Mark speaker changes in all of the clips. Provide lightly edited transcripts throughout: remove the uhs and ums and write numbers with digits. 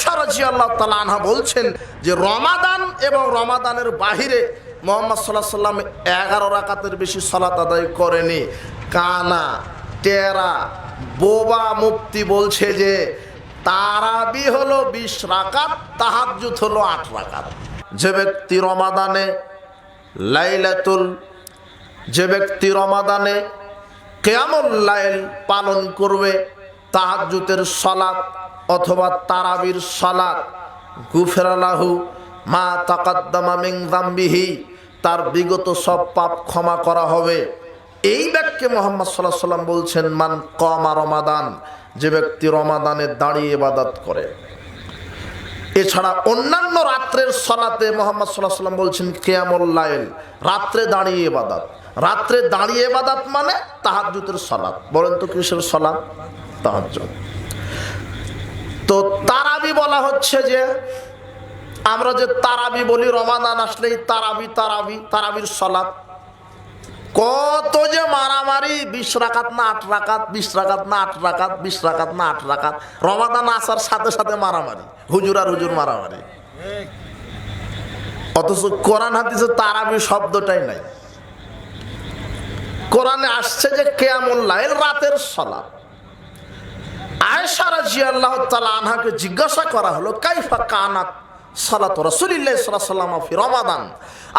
Speaker 1: আয়েশা রাদিয়াল্লাহু তাআলা আনহা বলছেন যে রমাদান এবং রমাদানের বাহিরে মুহাম্মদ সাল্লাল্লাহু আলাইহি ওয়াসাল্লাম 11 রাকাতের বেশি সালাত আদায় করেনি। কানা টেরা বোবা মুফতি বলছে যে তারাবি হলো 20 রাকাত, তাহাজ্জুদ হলো 8 রাকাত। যে ব্যক্তি রমাদানে কিয়ামুল লাইল পালন করবে, তাহাজ্জুদের সালাত অথবা তারাবির সালাত, গুফিরা লাহু মা তাকাদ্দামা মিন যামবিহি, তার বিগত সব পাপ ক্ষমা করা হবে। এই বাক্যে মুহাম্মদ সাল্লাল্লাহু আলাইহি ওয়াসাল্লাম বলছেন মান কামা রমাদান, যে ব্যক্তি রমাদানে দাঁড়িয়ে ইবাদত করে। এছাড়া অন্যান্য রাত্রের সালাতে মুহাম্মদ সাল্লাল্লাহু আলাইহি ওয়াসাল্লাম বলছেন কিয়ামুল লাইল, রাত্রে দাঁড়িয়ে ইবাদত। রাত্রে দাঁড়িয়ে ইবাদত মানে তাহাজ্জুদের সালাত। বলেন তো কিসের সালাত? তাহাজ্জুদ। তো তারাবি বলা হচ্ছে যে আমরা যে তারাবি বলি, রমাদান আসলেই তারাবির সালাত, কত যে মারামারি, 20 রাকাত না 8 রাকাত, 20 রাকাত না 8 রাকাত, 20 রাকাত না 8 রাকাত। রমাদান আসার সাথে সাথে মারামারি, হুজুর আর হুজুর মারামারি। অথচ কোরআন হাদিসে তারাবি শব্দটাই নাই। কোরআনে আসছে যে কিয়ামুল লাইল, রাতের সালাত। আয়েশা রাদিয়াল্লাহু তাআলা আনহাকে জিজ্ঞাসা করা হলো কাইফা কানাত সালাতু রাসূলিল্লাহ সাল্লাল্লাহু আলাইহি ওয়াসাল্লাম ফি রমাদান।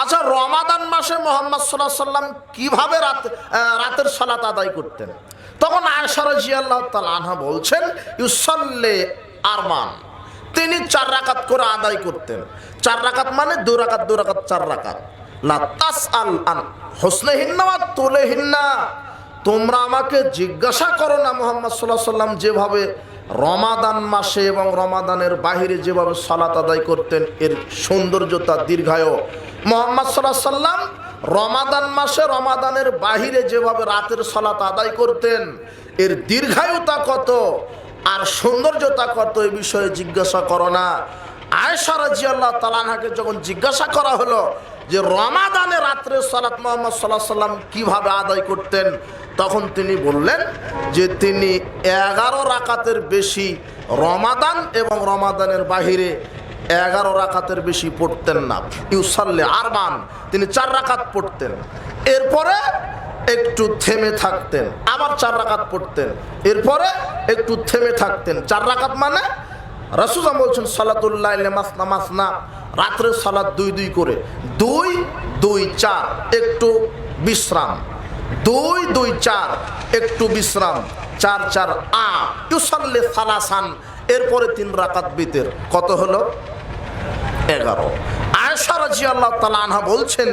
Speaker 1: আচ্ছা, রমাদান মাসে মুহাম্মদ সাল্লাল্লাহু আলাইহি ওয়াসাল্লাম কিভাবে রাতের সালাত আদায় করতেন? তখন আয়েশা রাদিয়াল্লাহু তাআলা আনহা বলছেন ইউসাল্লি আরবান, তিনি 4 রাকাত করে আদায় করতেন। 4 রাকাত মানে 2 রাকাত 2 রাকাত 4 রাকাত। লা তাসআল আন হুসনিহিন্না ওয়া তুলিহিন্না, তোমরা আমাকে জিজ্ঞাসা করো না মুহাম্মদ সাল্লাল্লাহু আলাইহি ওয়াসাল্লাম যেভাবে রমাদান মাসে এবং রমাদানের বাহিরে যেভাবে সালাত আদায় করতেন এর সৌন্দর্যতা দীর্ঘায়ু। মুহাম্মদ সাল্লাল্লাহু আলাইহি ওয়াসাল্লাম রমাদান মাসে রমাদানের বাহিরে যেভাবে রাতের সালাত আদায় করতেন এর দীর্ঘায়ুতা কত আর সৌন্দর্যতা কত, এই বিষয়ে জিজ্ঞাসা করো না। আয়েশা রাদিয়াল্লাহু তাআলা আনহাকে যখন জিজ্ঞাসা করা হলো যে রমাদানে রাত্রের সালাত মুহাম্মদ সাল্লাল্লাহু আলাইহি ওয়াসাল্লাম কিভাবে আদায় করতেন, তখন তিনি বললেন যে তিনি 11 রাকাতের বেশি রমাদান এবং রমাদানের বাহিরে 11 রাকাতের বেশি পড়তেন না। ইউসাল্লি আরবান, তিনি 4 রাকাত পড়তেন, এরপরে একটু থেমে থাকতেন, আবার 4 রাকাত পড়তেন, এরপরে একটু থেমে থাকতেন। 4 রাকাত মানে রাসূল বলছেন সালাতুল লাইলি মাসনা মাসনা, রাত্রের সালাত 2 করে, 2 2 4 একটু বিশ্রাম, 2 2 4 একটু বিশ্রাম, 4 4 8 ইউসাল্লি সালাসান, এরপরে 3 রাকাত বিতর। কত হলো? 11। আয়েশা রাদিয়াল্লাহু তাআলা আনহা বলছেন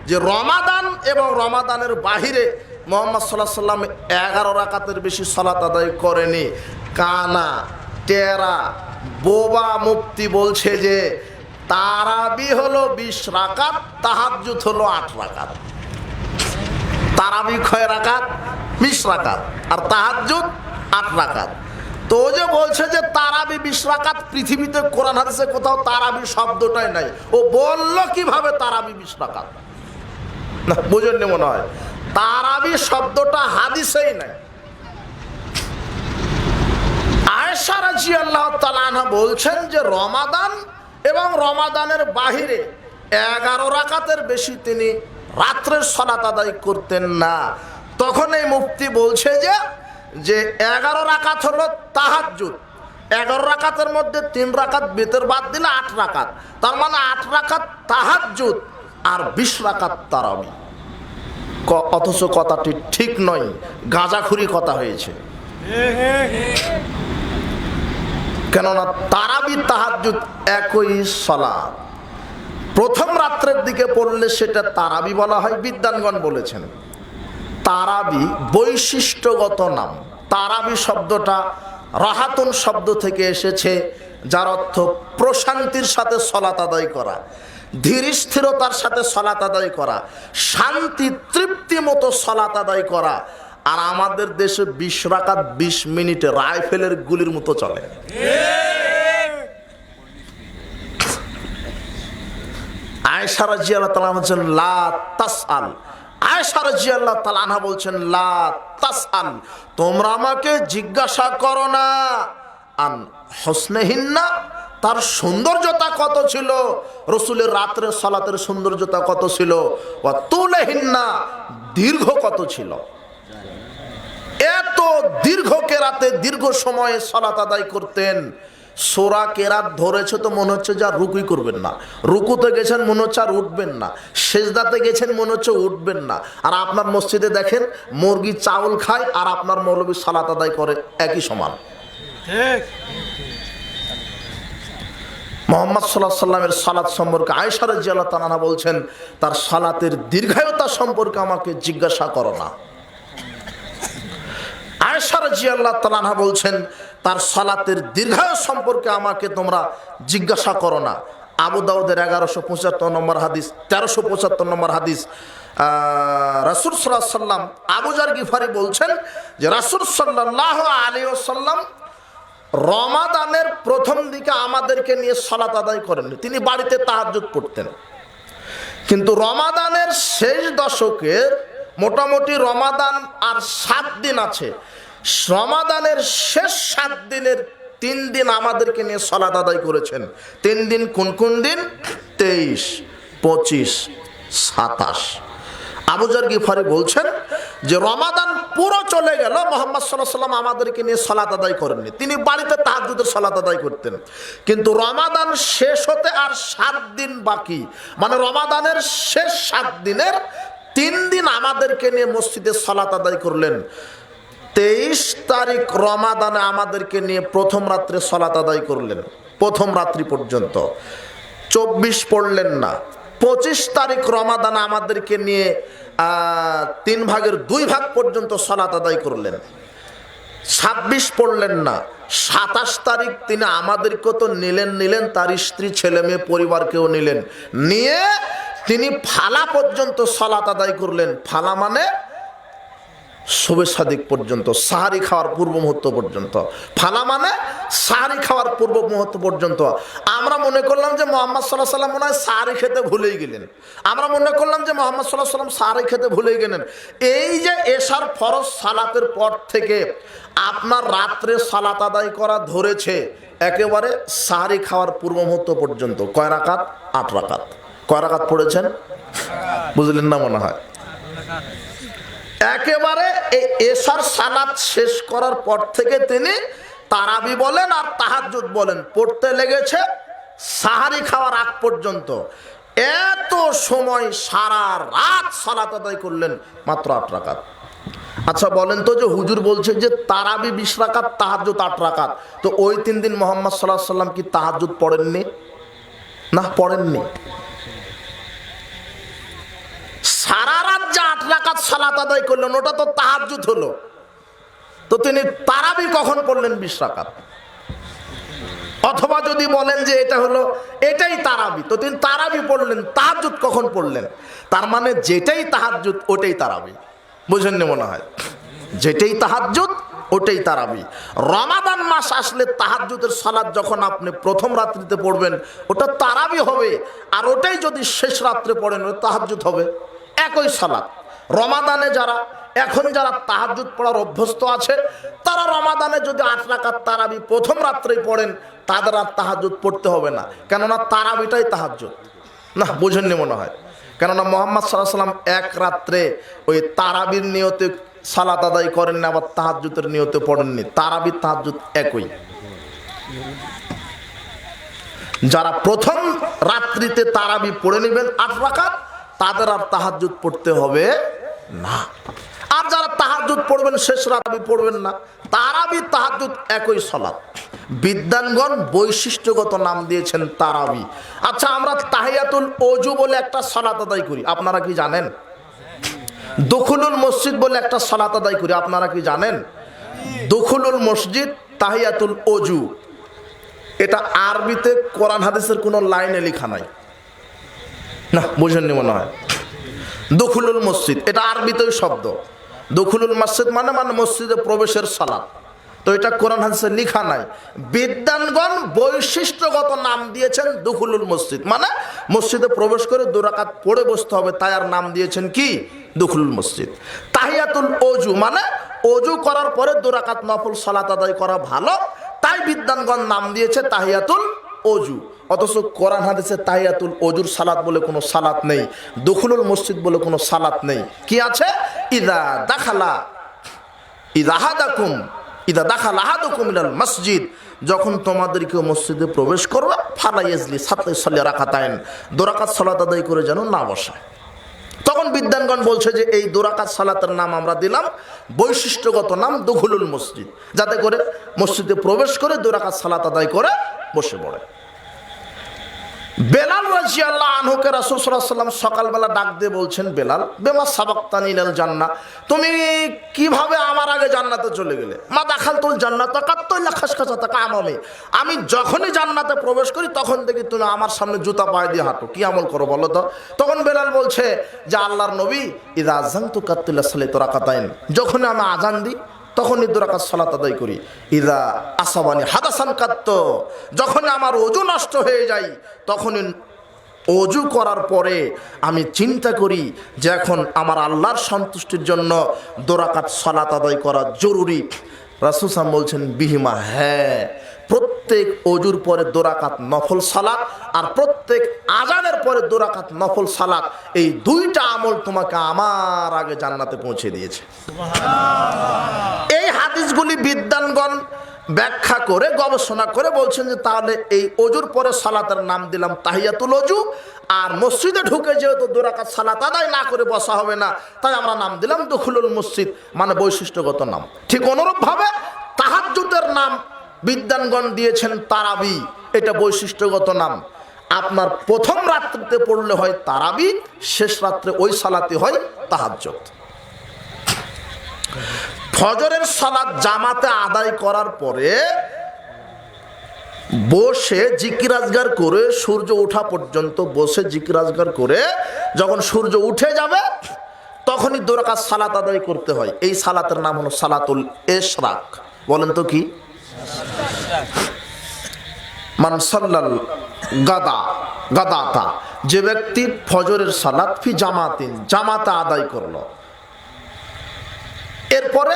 Speaker 1: যে রমাদান এবং রমাদানের বাহিরে মুহাম্মদ সাল্লাল্লাহু আলাইহি ওয়াসাল্লাম 11 রাকাতের বেশি সালাত আদায় করেনি। কানা টেরা বোবা মুফতি বলছে যে তারাবি হলো 20 রাকাত, তাহাজ্জুদ হলো 8 রাকাত। তারাবি কয় রাকাত? 20 রাকাত, আর তাহাজ্জুদ 8 রাকাত। তো যে বলছে যে তারাবি 20 রাকাত, পৃথিবীতে কোরআন হাদিসে কোথাও তারাবি শব্দটাই নাই। ও বলল কিভাবে তারাবি 20 রাকাত? না, বুঝেননি মনে হয়। তারাবি শব্দটা হাদিসেই নাই। আয়েশা রাদিয়াল্লাহু তাআলা আনহা বলছেন যে রমাদান এবং রমাদানের বাহিরে 11 রাকাতের বেশি তিনি রাত্রের সালাত আদায় করতেন না। তখন এই মুফতি বলছে যে 11 রাকাত হলো তাহাজ্জুদ, 11 রাকাতের মধ্যে 3 রাকাত বিতর বাদ দিলে 8 রাকাত, তার মানে 8 রাকাত তাহাজ্জুদ আর 20 রাকাত তারাবি। অথচ কথাটি ঠিক নয়, গাঁজাখুরি কথা হয়েছে। কেননা তারাবি তাহাজ্জুদ একই সালাত। প্রথম রাত্রের দিকে পড়লে সেটা তারাবি বলা হয়, বিদ্বানগণ বলেছেন। তারাবি বৈশিষ্ট্যগত নাম। তারাবি শব্দটা রাহাতুন শব্দ থেকে এসেছে, যার অর্থ প্রশান্তির সাথে সালাত আদায় করা, ধীর স্থিরতার সাথে সালাত আদায় করা, শান্তি তৃপ্তি মতো সালাত আদায় করা। আর আমাদের দেশে 20 রাকাত 20 মিনিটে রাইফেলের গুলির মতো চলে। আয়েশা রাদিয়াল্লাহু তাআলা বলেন লা তাসআল, আয়েশা রাদিয়াল্লাহু তাআলা আনহা বলছেন লা তাসআল, তোমরা আমাকে জিজ্ঞাসা করো না, আন হুসনিহিন্না, তার সৌন্দর্যতা কত ছিল, রসুলের রাত্রের সালাতের সৌন্দর্যতা কত ছিল, ওয়া তুলহিন্না দীর্ঘ কত ছিল। এত দীর্ঘ কেরাতে দীর্ঘ সময়ে সালাত আদায় করতেন। সূরা কেরাত ধরেছে তো মনে হচ্ছে যে আর রুকুই করবেন না, রুকুতে গেছেন মনে হচ্ছে আর উঠবেন না, সেজদাতে গেছেন মনে হচ্ছে উঠবেন না। আর আপনার মসজিদে দেখেন মুরগি চাউল খায় আর আপনার মৌলবী সালাত আদায় করে, একই সমান। মুহাম্মদ সাল্লাল্লাহু আলাইহি ওয়াসাল্লামের সালাত সম্পর্কে আয়েশা রাদিয়াল্লাহু তাআলা আনহা বলছেন, তার সালাতের দীর্ঘায়ুতা সম্পর্কে আমাকে জিজ্ঞাসা করো না। আয়েশা রাদিয়াল্লাহু তাআলা আনহা বলছেন, তার সালাতের দীর্ঘায়ু সম্পর্কে আমাকে তোমরা জিজ্ঞাসা করো না। আবু দাউদের 1175 নম্বর হাদিস, 1375 নম্বর হাদিস। রাসূল সাল্লাল্লাহু আলাইহি ওয়াসাল্লাম, আবু যার গিফারি বলছেন যে রাসূল সাল্লাল্লাহু আলাইহি ওয়াসাল্লাম রমাদানের প্রথম দিকে আমাদেরকে নিয়ে সালাত আদায় করেননি, তিনি বাড়িতে তাহাজ্জুদ পড়তেন। কিন্তু রমাদানের শেষ দশকের মোটামুটি রমাদান আর 7 দিন আছে, রমাদানের শেষ 7 দিনের 3 দিন আমাদেরকে নিয়ে সালাত আদায় করেছেন। 3 দিন কোন কোন দিন? 23, 25, 27। আবু যার গিফারি বলছেন যে রমাদান পুরো চলে গেল, মুহাম্মদ সাল্লাল্লাহু আলাইহি ওয়াসাল্লাম আমাদেরকে নিয়ে সালাত আদায় করেননি, তিনি বাড়িতে তাহাজ্জুদের সালাত আদায় করতেন। কিন্তু রমাদান শেষ হতে আর 7 দিন বাকি, মানে রমাদানের শেষ 7 দিনের 3 দিন আমাদেরকে নিয়ে মসজিদে সালাত আদায় করলেন। 23 তারিখ রমাদানে আমাদেরকে নিয়ে প্রথম রাত্রে সালাত আদায় করলেন, প্রথম রাত্রি পর্যন্ত। 24 পড়লেন না। 25 তারিখ রমাদানে আমাদেরকে নিয়ে 3 ভাগের 2 ভাগ পর্যন্ত সালাত আদায় করলেন। 26 পড়লেন না। 27 তারিখ তিনি আমাদেরকে তো নিলেন, তার স্ত্রী ছেলে মেয়ে পরিবারকেও নিলেন, নিয়ে তিনি ফালা পর্যন্ত সালাত আদায় করলেন। ফালা মানে শবে সাদিক পর্যন্ত, সাহারি খাওয়ার পূর্ব মুহূর্ত পর্যন্ত। ফালা মানে সাহারি খাওয়ার পূর্ব মুহূর্ত পর্যন্ত। আমরা মনে করলাম যে মুহাম্মদ সাল্লাল্লাহু আলাইহি ওয়াসাল্লাম মনে হয় সাহারি খেতে ভুলেই গেলেন, আমরা মনে করলাম যে মুহাম্মদ সাল্লাল্লাহু আলাইহি ওয়াসাল্লাম সাহারি খেতে ভুলেই গেলেন। এই যে এশার ফরজ সালাতের পর থেকে আপনার রাত্রে সালাত আদায় করা ধরেছে একেবারে সাহারি খাওয়ার পূর্ব মুহূর্ত পর্যন্ত। কয় রাকাত? 8 রাকাত। কয় রাকাত পড়েছেন বুঝলেন না মনে হয়? একেবারে এই এশার সালাত শেষ করার পর থেকে তিনি তারাবি বলেন আর তাহাজ্জুদ বলেন পড়তে লেগেছে সাহারি খাওয়ার আগ পর্যন্ত। এত সময় সারা রাত সালাত আদায় করলেন মাত্র 8 রাকাত। আচ্ছা বলেন তো, যে হুজুর বলছে যে তারাবি 20 রাকাত, তাহাজ্জুদ 8 রাকাত, তো ওই 3 দিন মুহাম্মদ সাল্লাল্লাহু আলাইহি ওয়াসাল্লাম কি তাহাজ্জুদ পড়েননি? না, পড়েননি। সারা রাত যে 8 রাকাত সালাত আদায় করলেন ওটা তো তাহাজ্জুদ হলো, তো তিনি তারাবি কখন পড়লেন 20 রাকাত? অথবা যদি বলেন যে এটা হলো এটাই তারাবি, তো তিনি তারাবি পড়লেন, তাহাজ্জুদ কখন পড়লেন? তার মানে যেটাই তাহাজ্জুদ ওটাই তারাবি। বুঝেননি মনে হয়? যেটাই তাহাজ্জুদ ওটাই তারাবি। রমাদান মাস আসলে তাহাজ্জুদের সালাত যখন আপনি প্রথম রাত্রিতে পড়বেন ওটা তারাবি হবে, আর ওটাই যদি শেষ রাত্রে পড়েন ওটা তাহাজ্জুদ হবে, একই সালাত। রমাদানে যারা তাহাজ্জুদ পড়ার অভ্যস্ত আছে তারা রমাদানে যদি 8 রাকাত তারাবি প্রথম রাত্রেই পড়েন তাদের আর তাহাজ্জুদ পড়তে হবে না, কেননা তারাবিটাই তাহাজ্জুদ। না, বুঝেননি মনে হয়? কেননা মুহাম্মদ সাল্লাল্লাহু আলাইহি ওয়াসাল্লাম এক রাত্রে ওই তারাবির নিয়তে সালাত আদায় করেননি, আবার তাহাজ্জুদের নিয়তে পড়েননি। তারাবি তাহাজ্জুদ একই। যারা প্রথম রাত্রিতে তারাবি পড়ে নেবেন 8 রাকাত তাদের আর তাহাজ্জুদ পড়তে হবে না। আর যারা তাহাজ্জুদ পড়বেন শেষ রাত্রি পড়বেন না, তারাবি তাহাজ্জুদ একই সালাত। বিদ্বানগণ বৈশিষ্ট্যগত নাম দিয়েছেন তারাবি। আচ্ছা, আমরা তাহিয়াতুল ওযু বলে একটা সালাত আদায় করি, আপনারা কি জানেন? দুখুলুল মসজিদ বলে একটা সালাত আদায় করি, আপনারা কি জানেন? দুখুলুল মসজিদ, তাহিয়াতুল ওযু, এটা আরবিতে কোরআন হাদিসের কোনো লাইনে লেখা নাই। না, বুঝেননি মনে হয়? দুখুলুল মসজিদ এটা আরবিতেই শব্দ। দুখুলুল মসজিদ মানে মসজিদে প্রবেশের সালাত, তো এটা কোরআন হাদিসে লেখা নাই। বিদ্বানগণ বৈশিষ্ট্যগত নাম দিয়েছেন দুখুলুল মসজিদ, মানে মসজিদে প্রবেশ করে 2 রাকাত পড়ে বসতে হবে, তাই আর নাম দিয়েছেন কি? দুখুলুল মসজিদ। তাহিয়াতুল ওযু মানে ওযু করার পরে 2 রাকাত নফল সালাত আদায় করা ভালো, তাই বিদ্বানগণ নাম দিয়েছে তাহিয়াতুল অজু, অথচ কোরআন হাদিসে তাহিয়াতুল অজুর সালাত বলে কোনো সালাত নেই, দুখুলুল মসজিদ বলে কোনো সালাত নেই। কি আছে? ইদা দাখালা আহাদুকুম ইলাল মসজিদ, যখন তোমাদের কেউ মসজিদে প্রবেশ করবে, ফালা ইয়াজলিস হাত্তা ইউসাল্লি রাকাতাইন, 2 রাকাত সালাত আদায় করে যেন না বসে। তখন বিদ্বানগণ বলছে যে এই 2 রাকাত সালাতের নাম আমরা দিলাম বৈশিষ্ট্যগত নাম দুখুলুল মসজিদ, যাতে করে মসজিদে প্রবেশ করে 2 রাকাত সালাত আদায় করে বসে পড়ে। বেলাল রাদিয়াল্লাহু আনহুকে রাসূল সাল্লাল্লাহু আলাইহি ওয়াসাল্লাম সকালবেলা ডাক দিয়ে বলছেন, বেলাল বেমা সাবাকতানি ইলাল জান্নাহ, তুমি কিভাবে আমার আগে জান্নাতে চলে গেলে? মা দাখালতুল জান্নাতা কাত্তাইলা খাসখাসাতাকা আমামি, আমি যখনই জান্নাতে প্রবেশ করি তখন দেখি তুমি আমার সামনে জুতা পায়ে দিয়ে হাঁটো, কি আমল করো বলো তো? তখন বেলাল বলছে যে আল্লাহর নবী, ইযা আযানতু কাত্তাইলা সালাতু রাকাতাইন, যখন আমি আযান দিই তখনই 2 রাকাত সালাত আদায় করি। ইদা আসাবানি হাদাসান কাত্ত, যখন আমার ওযু নষ্ট হয়ে যায় তখনই ওযু করার পরে আমি চিন্তা করি যে এখন আমার আল্লাহর সন্তুষ্টির জন্য 2 রাকাত সালাত আদায় করা জরুরি। রাসূল সাল্লাল্লাহু আলাইহি ওয়াসাল্লাম বলছেন বিহিমা, হ্যাঁ, প্রত্যেক ওযুর পরে 2 রাকাত নফল সালাত আর প্রত্যেক আযানের পরে 2 রাকাত নফল সালাত, এই 2টা আমল তোমাকে আমার আগে জান্নাতে পৌঁছে দিয়েছে। এই হাদিসগুলি বিদ্বানগণ ব্যাখ্যা করে গবেষণা করে বলছেন যে তাহলে এই ওযুর পরে সালাতের নাম দিলাম তাহিয়াতুল ওযু, আর মসজিদে ঢুকে যেহেতু 2 রাকাত সালাত আদায় না করে বসা হবে না, তাই আমরা নাম দিলাম দুখুলুল মসজিদ, মানে বৈশিষ্ট্যগত নাম। ঠিক অনুরূপভাবে তাহাজ্জুদের নাম বিদ্বানগণ দিয়েছেন তারাবি, এটা বৈশিষ্ট্যগত নাম। আপনার প্রথম রাত্রিতে পড়লে হয় তারাবি, শেষ রাত্রে ওই সালাতে হয় তাহাজ্জুদ। ফজরের সালাত জামাতে আদায় করার পরে বসে জিকির আজগার করে সূর্য ওঠা পর্যন্ত বসে জিকির আজগার করে যখন সূর্য উঠে যাবে তখনই 2 রাকাত সালাত আদায় করতে হয়। এই সালাতের নাম হলো সালাতুল ইশরাক। বলেন তো কি? মান সাল্লাল গাদাতা, যে ব্যক্তি ফজরের সালাত ফি জামাতিন, জামাতে আদায় করলো, এরপরে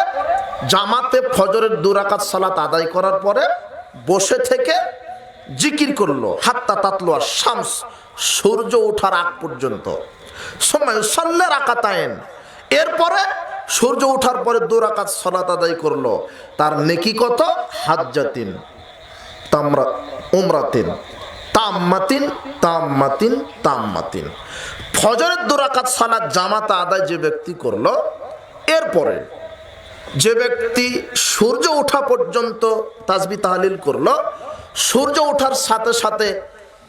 Speaker 1: জামাতে ফজরের 2 রাকাত সালাত আদায় করার পরে বসে থেকে জিকির করলো হাত্তা তাতলুয়া শামস, সূর্য ওঠার আগ পর্যন্ত, সময় সাল্লা রাকাতাইন, এরপরে সূর্য ওঠার পরে 2 রাকাত সালাত আদায় করলো, তার নেকি কত? হাজ্জাতিন উমরাতিন তাম্মাতিন তাম্মাতিন তাম্মাতিন। ফজরের 2 রাকাত সালাত জামাতে আদায় যে ব্যক্তি করলো, এরপরে যে ব্যক্তি সূর্য ওঠা পর্যন্ত তাসবিহ তাহলিল করলো, সূর্য ওঠার সাথে সাথে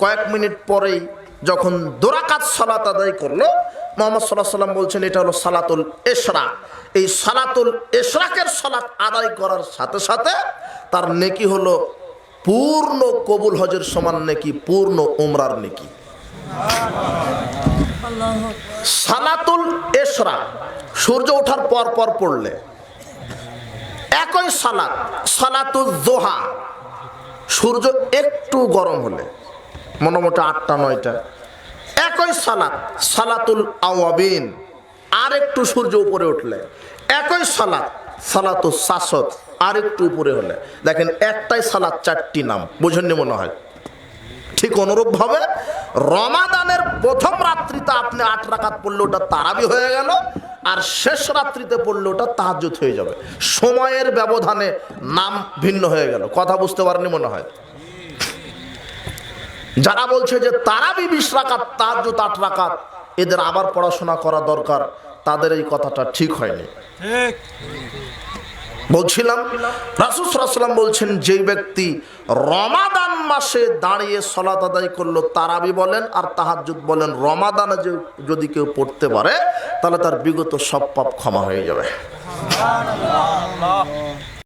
Speaker 1: কয়েক মিনিট পরেই যখন 2 রাকাত সালাত আদায় করলো, মুহাম্মদ সাল্লাল্লাহু আলাইহি ওয়াসাল্লাম বলছেন এটা হলো সালাতুল ইশরাক। এই সালাতুল ইশরাকের সালাত আদায় করার সাথে সাথে তার নেকি হলো পূর্ণ কবুল হজের সমান নেকি, পূর্ণ উমরার নেকি। সালাতুল ইশরাক সূর্য ওঠার পর পর পড়লে, একই সালাত সালাতুল যোহা সূর্য একটু গরম হলে, মোটামুটি 8টা-9টা, একই সালাত সালাতুল আওয়াবিন আর একটু সূর্য উপরে উঠলে, একই সালাত সালাতুল সাসদ আর একটু উপরে হলে, দেখেন একটাই সালাত 4টি নাম, বুঝেননি মনে হয়। ঠিক অনুরূপভাবে রমাদানের প্রথম রাত্রিতে আপনি 8 রাকাত পড়লে ওটা তারাবি হয়ে গেল, আর শেষ রাত্রিতে পড়লে ওটা তাহাজ্জুদ হয়ে যাবে। সময়ের ব্যবধানে নাম ভিন্ন হয়ে গেল। কথা বুঝতে পারেননি মনে হয়। যারা বলছে যে তারাবি 20 রাকাত তাহাজ্জুদ 8 রাকাত, এদের আবার পড়াশোনা করা দরকার, তাদের এই কথাটা ঠিক হয়নি। বলছিলাম রাসূল সাল্লাল্লাহু আলাইহি ওয়াসাল্লাম বলছেন যে ব্যক্তি রমাদান মাসে দাঁড়িয়ে সালাত আদায় করলো, তারাবি বলেন আর তাহাজ্জুদ বলেন, রমাদানে যদি কেউ পড়তে পারে তাহলে তার বিগত সব পাপ ক্ষমা হয়ে যাবে।